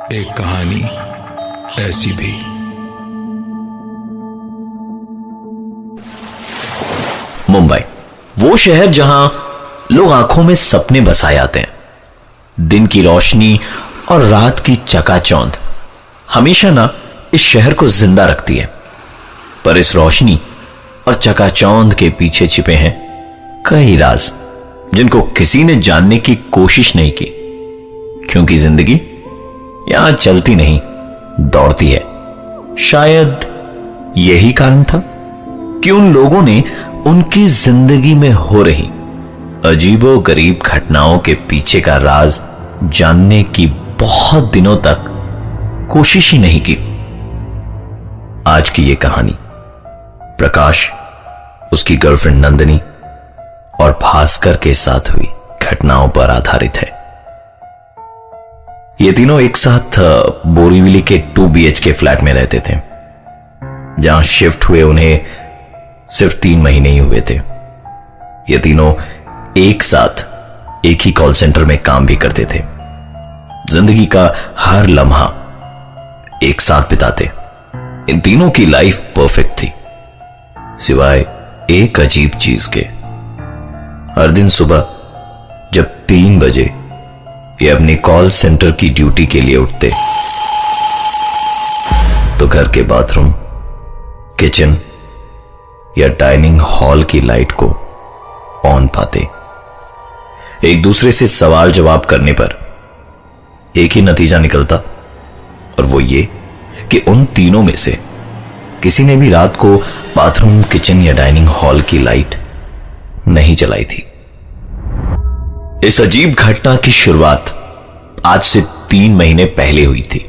एक कहानी ऐसी भी। मुंबई, वो शहर जहां लोग आंखों में सपने बसाए आते हैं। दिन की रोशनी और रात की चकाचौंध हमेशा ना इस शहर को जिंदा रखती है। पर इस रोशनी और चकाचौंध के पीछे छिपे हैं कई राज, जिनको किसी ने जानने की कोशिश नहीं की, क्योंकि जिंदगी यहां चलती नहीं, दौड़ती है। शायद यही कारण था कि उन लोगों ने उनकी जिंदगी में हो रही अजीबो गरीब घटनाओं के पीछे का राज जानने की बहुत दिनों तक कोशिश ही नहीं की। आज की यह कहानी प्रकाश, उसकी गर्लफ्रेंड नंदिनी और भास्कर के साथ हुई घटनाओं पर आधारित है। ये तीनों एक साथ बोरीवली के 2 BHK फ्लैट में रहते थे, जहां शिफ्ट हुए उन्हें सिर्फ 3 महीने ही हुए थे। ये तीनों एक साथ एक ही कॉल सेंटर में काम भी करते थे। जिंदगी का हर लम्हा एक साथ बिताते। इन तीनों की लाइफ परफेक्ट थी, सिवाय एक अजीब चीज के। हर दिन सुबह जब 3 बजे ये अपनी कॉल सेंटर की ड्यूटी के लिए उठते, तो घर के बाथरूम, किचन या डाइनिंग हॉल की लाइट को ऑन पाते। एक दूसरे से सवाल जवाब करने पर एक ही नतीजा निकलता, और वो ये कि उन तीनों में से किसी ने भी रात को बाथरूम, किचन या डाइनिंग हॉल की लाइट नहीं जलाई थी। इस अजीब घटना की शुरुआत आज से 3 महीने पहले हुई थी,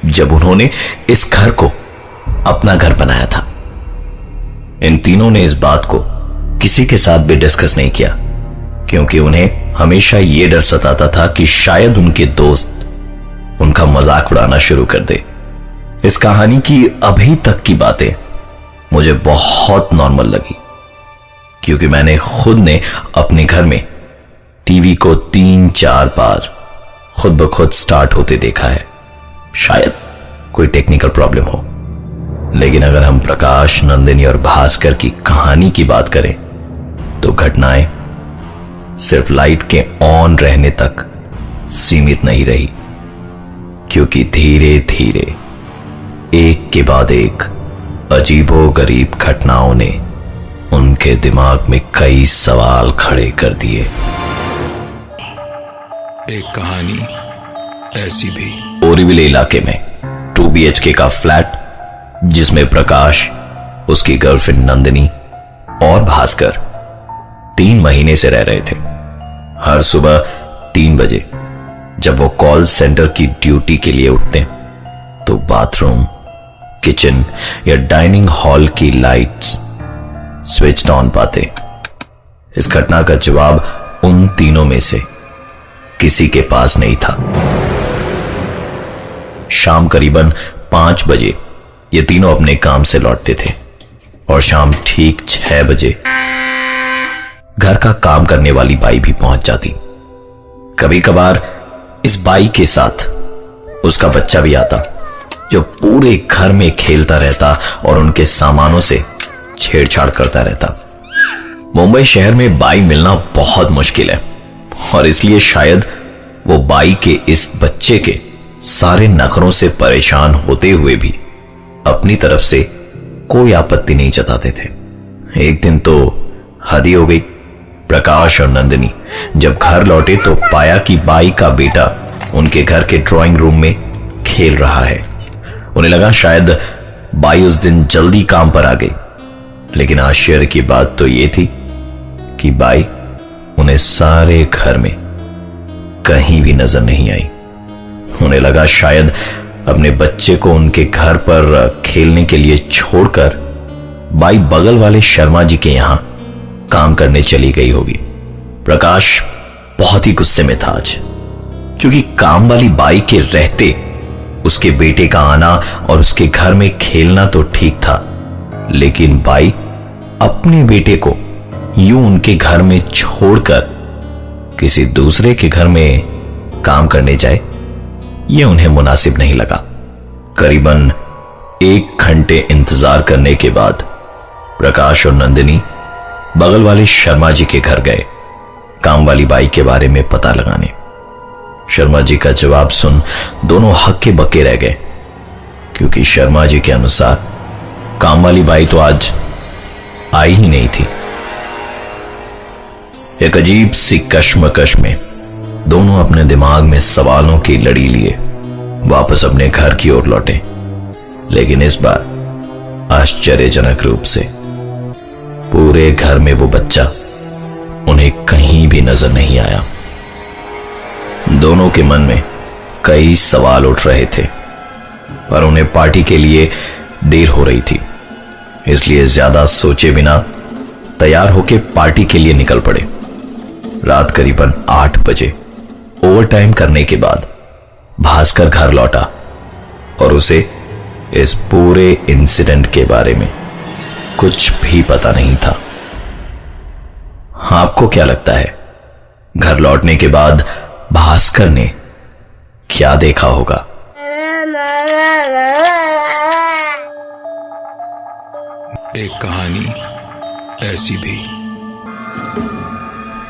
जब उन्होंने इस घर को अपना घर बनाया था। इन तीनों ने इस बात को किसी के साथ भी डिस्कस नहीं किया, क्योंकि उन्हें हमेशा यह डर सताता था कि शायद उनके दोस्त उनका मजाक उड़ाना शुरू कर दे। इस कहानी की अभी तक की बातें मुझे बहुत नॉर्मल लगी, क्योंकि मैंने खुद ने अपने घर में टीवी को 3-4 बार खुद ब खुद स्टार्ट होते देखा है। शायद कोई टेक्निकल प्रॉब्लम हो, लेकिन अगर हम प्रकाश, नंदिनी और भास्कर की कहानी की बात करें, तो घटनाएं सिर्फ लाइट के ऑन रहने तक सीमित नहीं रही, क्योंकि धीरे धीरे एक के बाद एक अजीबो गरीब घटनाओं ने उनके दिमाग में कई सवाल खड़े कर दिए। एक कहानी ऐसी भी। बोरीवली इलाके में 2 BHK का फ्लैट, जिसमें प्रकाश, उसकी गर्लफ्रेंड नंदिनी और भास्कर 3 महीने से रह रहे थे। हर सुबह 3 बजे जब वो कॉल सेंटर की ड्यूटी के लिए उठते, तो बाथरूम, किचन या डाइनिंग हॉल की लाइट्स स्विच ऑन पाते। इस घटना का जवाब उन तीनों में से किसी के पास नहीं था। शाम करीबन 5 बजे ये तीनों अपने काम से लौटते थे, और शाम ठीक 6 बजे घर का काम करने वाली बाई भी पहुंच जाती। कभी कभार इस बाई के साथ उसका बच्चा भी आता, जो पूरे घर में खेलता रहता और उनके सामानों से छेड़छाड़ करता रहता। मुंबई शहर में बाई मिलना बहुत मुश्किल है, और इसलिए शायद वो बाई के इस बच्चे के सारे नखरों से परेशान होते हुए भी अपनी तरफ से कोई आपत्ति नहीं जताते थे। एक दिन तो हद ही हो गई। प्रकाश और नंदिनी जब घर लौटे, तो पाया कि बाई का बेटा उनके घर के ड्राइंग रूम में खेल रहा है। उन्हें लगा शायद बाई उस दिन जल्दी काम पर आ गई, लेकिन आश्चर्य की बात तो यह थी कि बाई उन्हें सारे घर में कहीं भी नजर नहीं आई। उन्हें लगा शायद अपने बच्चे को उनके घर पर खेलने के लिए छोड़कर बाई बगल वाले शर्मा जी के यहां काम करने चली गई होगी। प्रकाश बहुत ही गुस्से में था आज, क्योंकि काम वाली बाई के रहते उसके बेटे का आना और उसके घर में खेलना तो ठीक था, लेकिन बाई अपने बेटे को यूं उनके घर में छोड़कर किसी दूसरे के घर में काम करने जाए, यह उन्हें मुनासिब नहीं लगा। करीबन 1 घंटे इंतजार करने के बाद प्रकाश और नंदिनी बगल वाले शर्मा जी के घर गए काम वाली बाई के बारे में पता लगाने। शर्मा जी का जवाब सुन दोनों हक्के बक्के रह गए, क्योंकि शर्मा जी के अनुसार काम वाली बाई तो आज आई ही नहीं थी। एक अजीब सी कश्मकश में दोनों अपने दिमाग में सवालों की लड़ी लिए वापस अपने घर की ओर लौटे, लेकिन इस बार आश्चर्यजनक रूप से पूरे घर में वो बच्चा उन्हें कहीं भी नजर नहीं आया। दोनों के मन में कई सवाल उठ रहे थे, पर उन्हें पार्टी के लिए देर हो रही थी, इसलिए ज्यादा सोचे बिना तैयार होकर पार्टी के लिए निकल पड़े। रात करीबन 8 बजे ओवरटाइम करने के बाद भास्कर घर लौटा और उसे इस पूरे इंसिडेंट के बारे में कुछ भी पता नहीं था। आपको क्या लगता है, घर लौटने के बाद भास्कर ने क्या देखा होगा? एक कहानी ऐसी भी।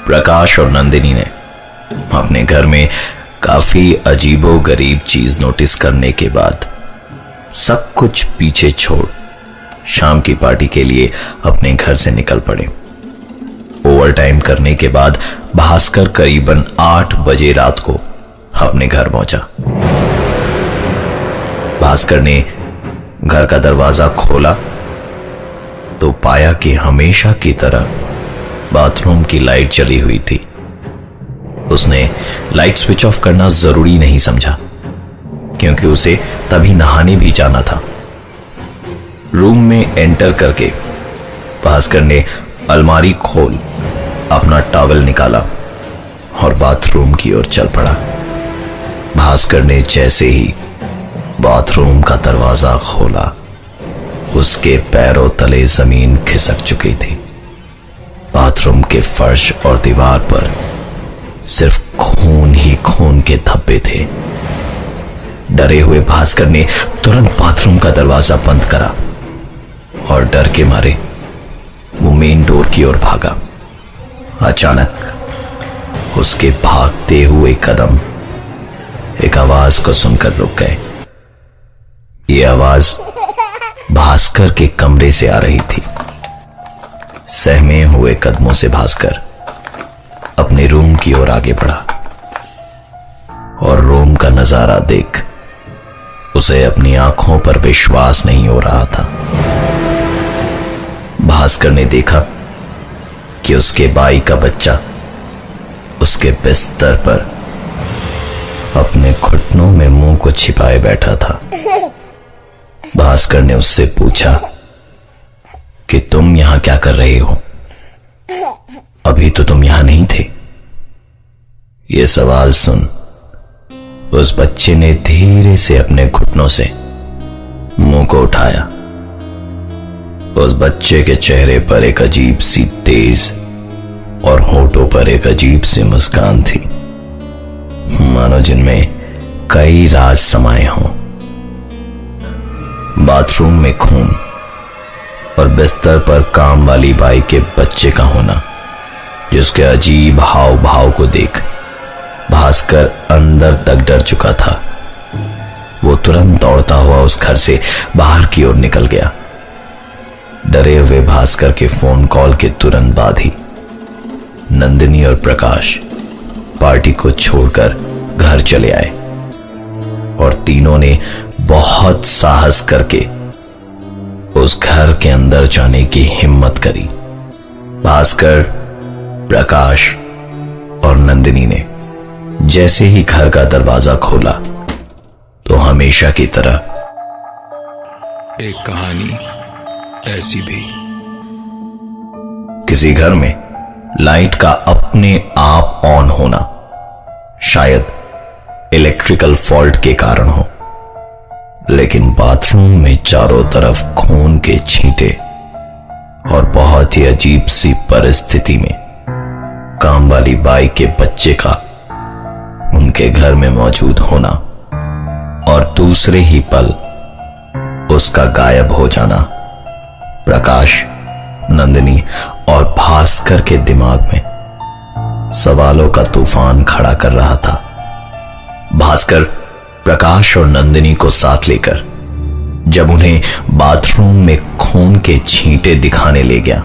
प्रकाश और नंदिनी ने अपने घर में काफी अजीबो गरीब चीज नोटिस करने के बाद सब कुछ पीछे छोड़ शाम की पार्टी के लिए अपने घर से निकल पड़े। ओवरटाइम करने के बाद भास्कर करीबन 8 बजे रात को अपने घर पहुंचा। भास्कर ने घर का दरवाजा खोला तो पाया कि हमेशा की तरह बाथरूम की लाइट जली हुई थी। उसने लाइट स्विच ऑफ करना जरूरी नहीं समझा, क्योंकि उसे तभी नहाने भी जाना था। रूम में एंटर करके भास्कर ने अलमारी खोल अपना टॉवल निकाला और बाथरूम की ओर चल पड़ा। भास्कर ने जैसे ही बाथरूम का दरवाजा खोला, उसके पैरों तले जमीन खिसक चुकी थी। बाथरूम के फर्श और दीवार पर सिर्फ खून ही खून के धब्बे थे। डरे हुए भास्कर ने तुरंत बाथरूम का दरवाजा बंद करा और डर के मारे वो मेन डोर की ओर भागा। अचानक उसके भागते हुए कदम एक आवाज को सुनकर रुक गए। ये आवाज भास्कर के कमरे से आ रही थी। सहमे हुए कदमों से भास्कर अपने रूम की ओर आगे बढ़ा और रूम का नजारा देख उसे अपनी आंखों पर विश्वास नहीं हो रहा था। भास्कर ने देखा कि उसके बाई का बच्चा उसके बिस्तर पर अपने घुटनों में मुंह को छिपाए बैठा था। भास्कर ने उससे पूछा कि तुम यहां क्या कर रहे हो? अभी तो तुम यहां नहीं थे। यह सवाल सुन उस बच्चे ने धीरे से अपने घुटनों से मुंह को उठाया। उस बच्चे के चेहरे पर एक अजीब सी तेज और होठों पर एक अजीब सी मुस्कान थी, मानो जिनमें कई राज समाये हों। बाथरूम में खून और बिस्तर पर काम वाली बाई के बच्चे का होना, जिसके अजीब हाव भाव को देख भास्कर अंदर तक डर चुका था। वो तुरंत दौड़ता हुआ उस घर से बाहर की ओर निकल गया। डरे हुए भास्कर के फोन कॉल के तुरंत बाद ही नंदिनी और प्रकाश पार्टी को छोड़कर घर चले आए और तीनों ने बहुत साहस करके उस घर के अंदर जाने की हिम्मत करी। भास्कर, प्रकाश और नंदिनी ने जैसे ही घर का दरवाजा खोला तो हमेशा की तरह एक कहानी ऐसी भी। किसी घर में लाइट का अपने आप ऑन होना शायद इलेक्ट्रिकल फॉल्ट के कारण हो, लेकिन बाथरूम में चारों तरफ खून के छींटे और बहुत ही अजीब सी परिस्थिति में काम वाली बाई के बच्चे का उनके घर में मौजूद होना और दूसरे ही पल उसका गायब हो जाना प्रकाश, नंदिनी और भास्कर के दिमाग में सवालों का तूफान खड़ा कर रहा था। भास्कर प्रकाश और नंदिनी को साथ लेकर जब उन्हें बाथरूम में खून के छींटे दिखाने ले गया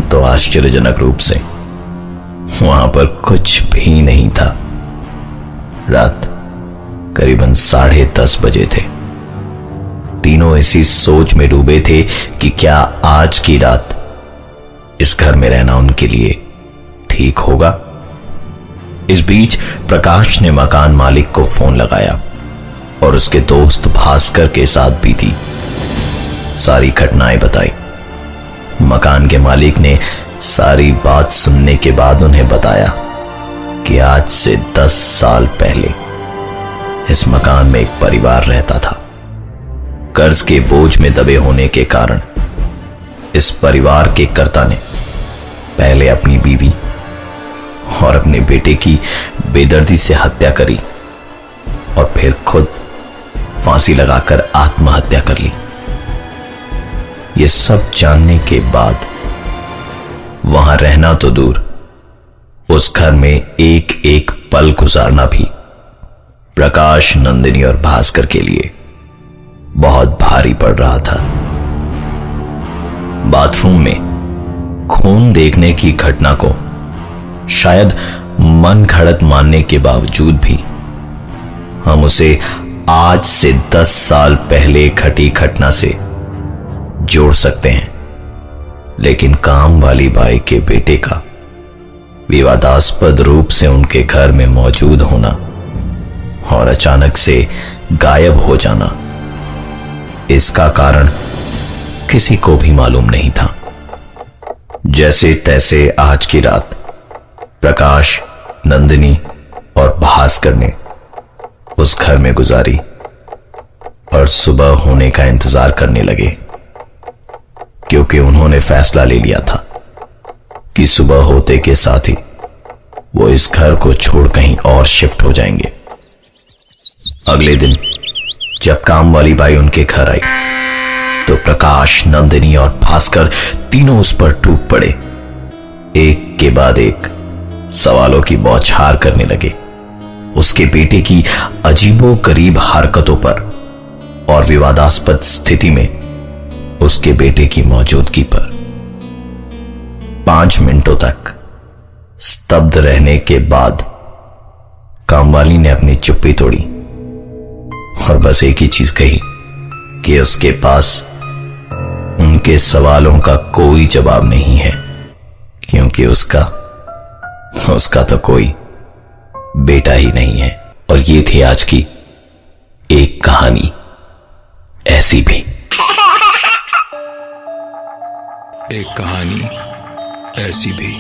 तो आश्चर्यजनक रूप से वहां पर कुछ भी नहीं था। रात करीबन 10:30 बजे थे। तीनों इसी सोच में डूबे थे कि क्या आज की रात इस घर में रहना उनके लिए ठीक होगा। इस बीच प्रकाश ने मकान मालिक को फोन लगाया और उसके दोस्त भास्कर के साथ बीती सारी घटनाएं बताई। मकान के मालिक ने सारी बात सुनने के बाद उन्हें बताया कि आज से 10 साल पहले इस मकान में एक परिवार रहता था। कर्ज के बोझ में दबे होने के कारण इस परिवार के कर्ता ने पहले अपनी बीवी और अपने बेटे की बेदर्दी से हत्या करी और फिर खुद फांसी लगाकर आत्महत्या कर ली। ये सब जानने के बाद वहां रहना तो दूर, उस घर में एक एक पल गुजारना भी प्रकाश, नंदिनी और भास्कर के लिए बहुत भारी पड़ रहा था। बाथरूम में खून देखने की घटना को शायद मन घड़त मानने के बावजूद भी हम उसे आज से 10 साल पहले घटी घटना से जोड़ सकते हैं, लेकिन काम वाली बाई के बेटे का विवादास्पद रूप से उनके घर में मौजूद होना और अचानक से गायब हो जाना, इसका कारण किसी को भी मालूम नहीं था। जैसे तैसे आज की रात प्रकाश, नंदिनी और भास्कर ने उस घर में गुजारी और सुबह होने का इंतजार करने लगे, क्योंकि उन्होंने फैसला ले लिया था कि सुबह होते के साथ ही वो इस घर को छोड़ कहीं और शिफ्ट हो जाएंगे। अगले दिन जब काम वाली बाई उनके घर आई तो प्रकाश, नंदिनी और भास्कर तीनों उस पर टूट पड़े। एक के बाद एक सवालों की बौछार करने लगे, उसके बेटे की अजीबोगरीब हरकतों पर और विवादास्पद स्थिति में उसके बेटे की मौजूदगी पर। 5 मिनटों तक स्तब्ध रहने के बाद कामवाली ने अपनी चुप्पी तोड़ी और बस एक ही चीज कही कि उसके पास उनके सवालों का कोई जवाब नहीं है, क्योंकि उसका तो कोई बेटा ही नहीं है। और ये थी आज की एक कहानी ऐसी भी। एक कहानी ऐसी भी।